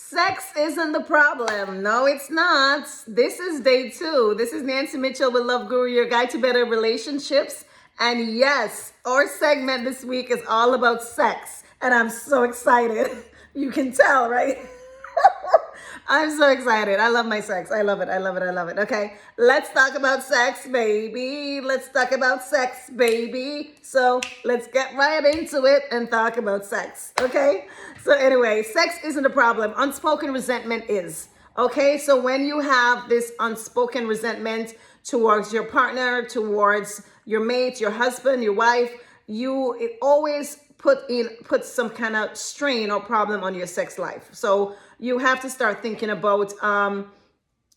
Sex isn't the problem. No, it's not. This is day 2. This is Nancy Mitchell with Love Guru, your guide to better relationships. And yes, our segment this week is all about sex. And I'm so excited. You can tell, right? I'm so excited. I love my sex. I love it. I love it. I love it. Okay, let's talk about sex, baby. Let's talk about sex, baby. So let's get right into it and talk about sex. Okay, so anyway, sex isn't a problem. Unspoken resentment is. Okay, so when you have this unspoken resentment towards your partner, towards your mate, your husband, your wife, it always put some kind of strain or problem on your sex life. So you have to start thinking about,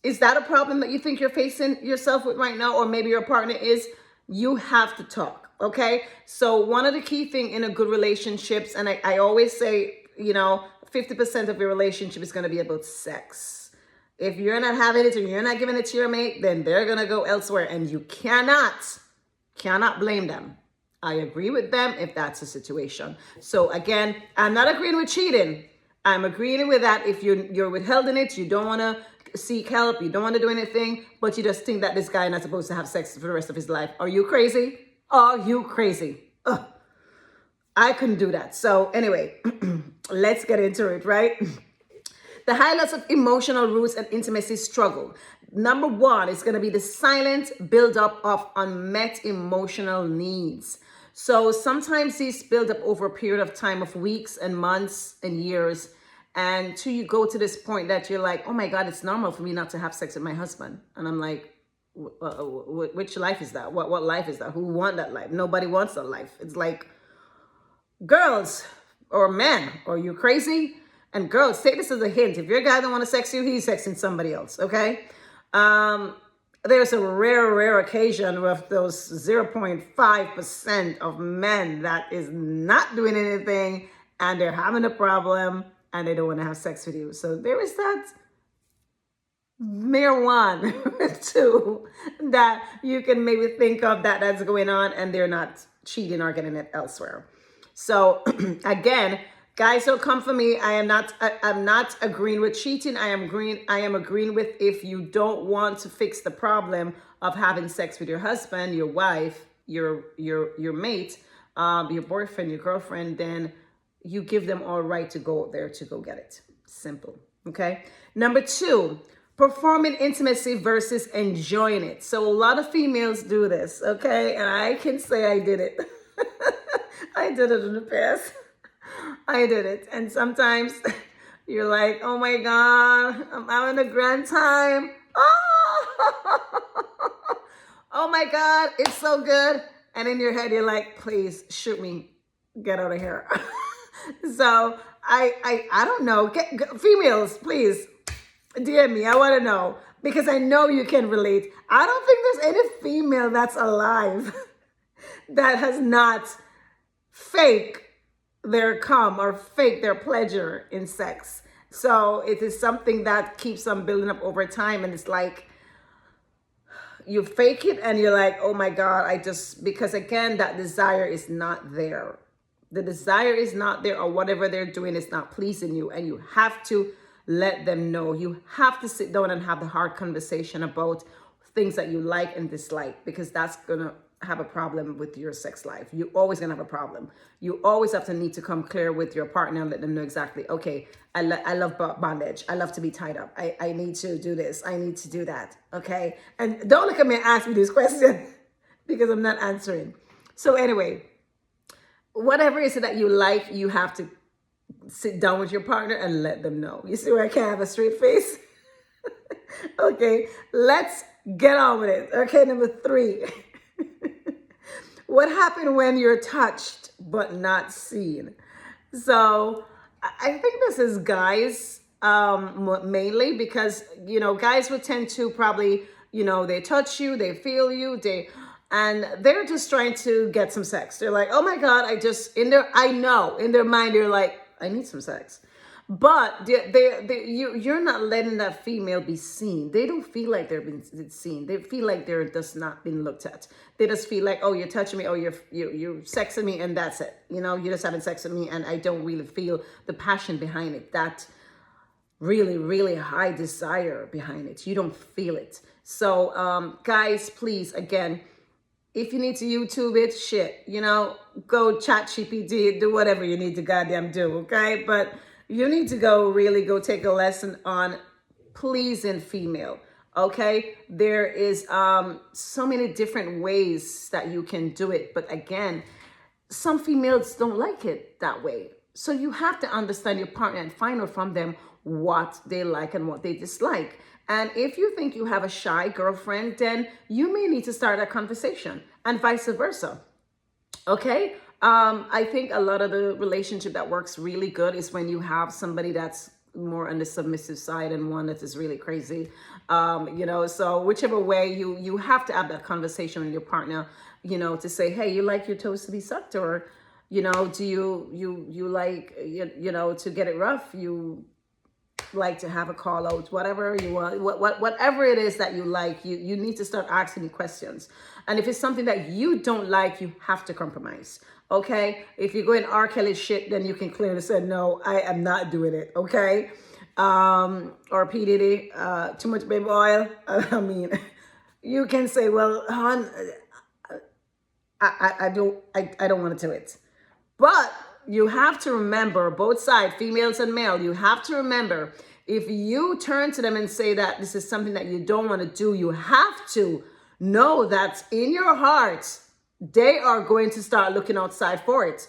is that a problem that you think you're facing yourself with right now, or maybe your partner is? You have to talk. Okay, so one of the key thing in a good relationships, and I always say, 50% of your relationship is going to be about sex. If you're not having it and you're not giving it to your mate, then they're going to go elsewhere, and you cannot blame them. I agree with them if that's the situation. So again, I'm not agreeing with cheating. I'm agreeing with that if you're withheld in it, you don't want to seek help, you don't want to do anything, but you just think that this guy is not supposed to have sex for the rest of his life. Are you crazy? Are you crazy? Ugh. I couldn't do that. So anyway, let's get into it, right? The highlights of emotional roots and intimacy struggle. Number 1 is going to be the silent buildup of unmet emotional needs. So sometimes these build up over a period of time of weeks and months and years. And till you go to this point that you're like, oh my God, it's normal for me not to have sex with my husband. And I'm like, which life is that? What life is that? Who want that life? Nobody wants that life. It's like, girls or men, are you crazy? And girls, take this as a hint. If your guy don't want to sex you, he's sexing somebody else, okay? There's a rare occasion with those 0.5% of men that is not doing anything and they're having a problem and they don't want to have sex with you. So there is that mere 1 or 2 that you can maybe think of that's going on and they're not cheating or getting it elsewhere. So again, guys, don't come for me. I'm not agreeing with cheating. I am agreeing with if you don't want to fix the problem of having sex with your husband, your wife, your mate, your boyfriend, your girlfriend, then you give them all right to go there to go get it. Simple. Okay. Number 2, performing intimacy versus enjoying it. So a lot of females do this. Okay. And I can say I did it. I did it in the past. I did it. And sometimes you're like, oh my God, I'm having a grand time. Oh, oh my God, it's so good. And in your head, you're like, please shoot me. Get out of here. So I don't know. Females, please DM me. I want to know because I know you can relate. I don't think there's any female that's alive that has not fake their come or fake their pleasure in sex. So it is something that keeps on building up over time. And it's like, you fake it and you're like, oh my God, because again, that desire is not there. The desire is not there, or whatever they're doing is not pleasing you. And you have to let them know. You have to sit down and have the hard conversation about things that you like and dislike, because that's going to have a problem with your sex life. You're always going to have a problem. You always have to need to come clear with your partner and let them know exactly, okay, I love bondage. I love to be tied up. I need to do this. I need to do that. Okay. And don't look at me and ask me this question because I'm not answering. So anyway, whatever it is that you like, you have to sit down with your partner and let them know. You see where I can't have a straight face? Okay. Let's get on with it. Okay. Number 3. What happened when you're touched but not seen? So I think this is guys mainly, because guys would tend to probably they touch you, they feel you, and they're just trying to get some sex. They're like, oh my God, in their mind they're like, I need some sex. But you're not letting that female be seen. They don't feel like they're being seen. They feel like they're just not being looked at. They just feel like, oh, you're touching me, oh, you're sexing me, and that's it. You're just having sex with me, and I don't really feel the passion behind it. That really, really high desire behind it. You don't feel it. So, guys, please, again, if you need to YouTube it, shit, go chat GPT, do whatever you need to goddamn do, okay? But you need to really go take a lesson on pleasing female, okay? There is so many different ways that you can do it. But again, some females don't like it that way. So you have to understand your partner and find out from them what they like and what they dislike. And if you think you have a shy girlfriend, then you may need to start a conversation, and vice versa. Okay? I think a lot of the relationship that works really good is when you have somebody that's more on the submissive side and one that is really crazy. So whichever way, you have to have that conversation with your partner, to say, hey, you like your toes to be sucked, or, do you like, to get it rough? You like to have a call out, whatever you want, whatever it is that you like, you need to start asking me questions. And if it's something that you don't like, you have to compromise. Okay, if you go in R. Kelly shit, then you can clearly say, no, I am not doing it. Okay, or P. Diddy, too much baby oil. I mean, you can say, well, hon, I don't want to do it. But you have to remember, both sides, females and male, you have to remember, if you turn to them and say that this is something that you don't want to do, you have to know that in your heart, they are going to start looking outside for it.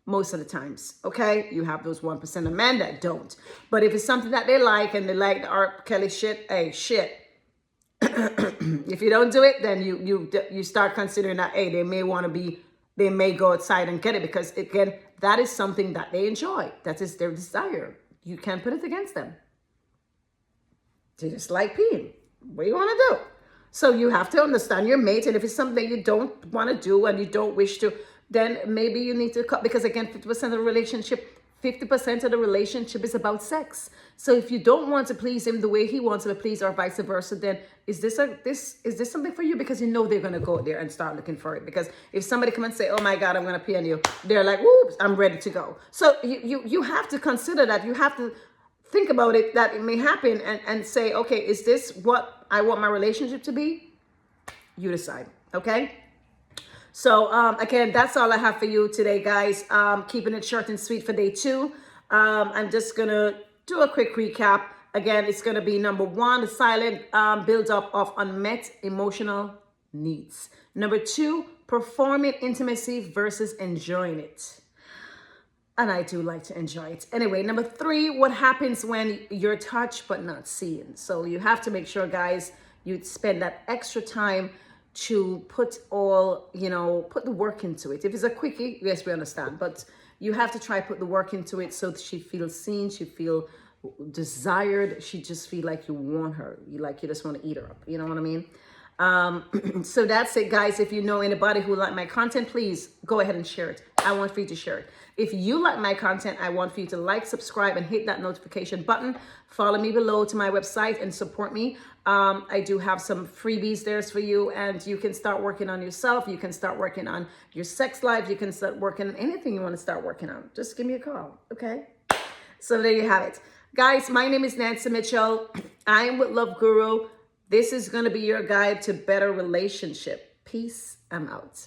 Most of the times, okay? You have those 1% of men that don't. But if it's something that they like and they like the R. Kelly shit, hey, shit. If you don't do it, then you start considering that, hey, they may go outside and get it, because again, that is something that they enjoy. That is their desire. You can't put it against them. They just like peeing. What do you want to do? So you have to understand your mate, and if it's something you don't want to do and you don't wish to, then maybe you need to cut, because again, 50% of the relationship is about sex. So if you don't want to please him the way he wants to be pleased, or vice versa, then is this something for you? Because they're going to go there and start looking for it. Because if somebody come and say, oh my God, I'm going to pee on you, they're like, whoops, I'm ready to go. So you have to consider that. You have to think about it, that it may happen, and say, okay, is this what I want my relationship to be? You decide, okay? So again, that's all I have for you today, guys. Keeping it short and sweet for day 2. I'm just going to do a quick recap. Again, it's going to be number 1, the silent build-up of unmet emotional needs. Number 2, performing intimacy versus enjoying it. And I do like to enjoy it. Anyway, number 3, what happens when you're touched but not seen? So you have to make sure, guys, you spend that extra time to put put the work into it. If it's a quickie, yes, we understand. But you have to try put the work into it so that she feels seen, she feel desired, she just feel like you want her. You just want to eat her up. You know what I mean? So that's it, guys. If you know anybody who like my content, please go ahead and share it. I want for you to share it. If you like my content, I want for you to like, subscribe, and hit that notification button. Follow me below to my website and support me. I do have some freebies there for you, and you can start working on yourself. You can start working on your sex life. You can start working on anything you want to start working on. Just give me a call, okay? So there you have it. Guys, my name is Nancy Mitchell. I'm with Love Guru. This is going to be your guide to better relationship. Peace. I'm out.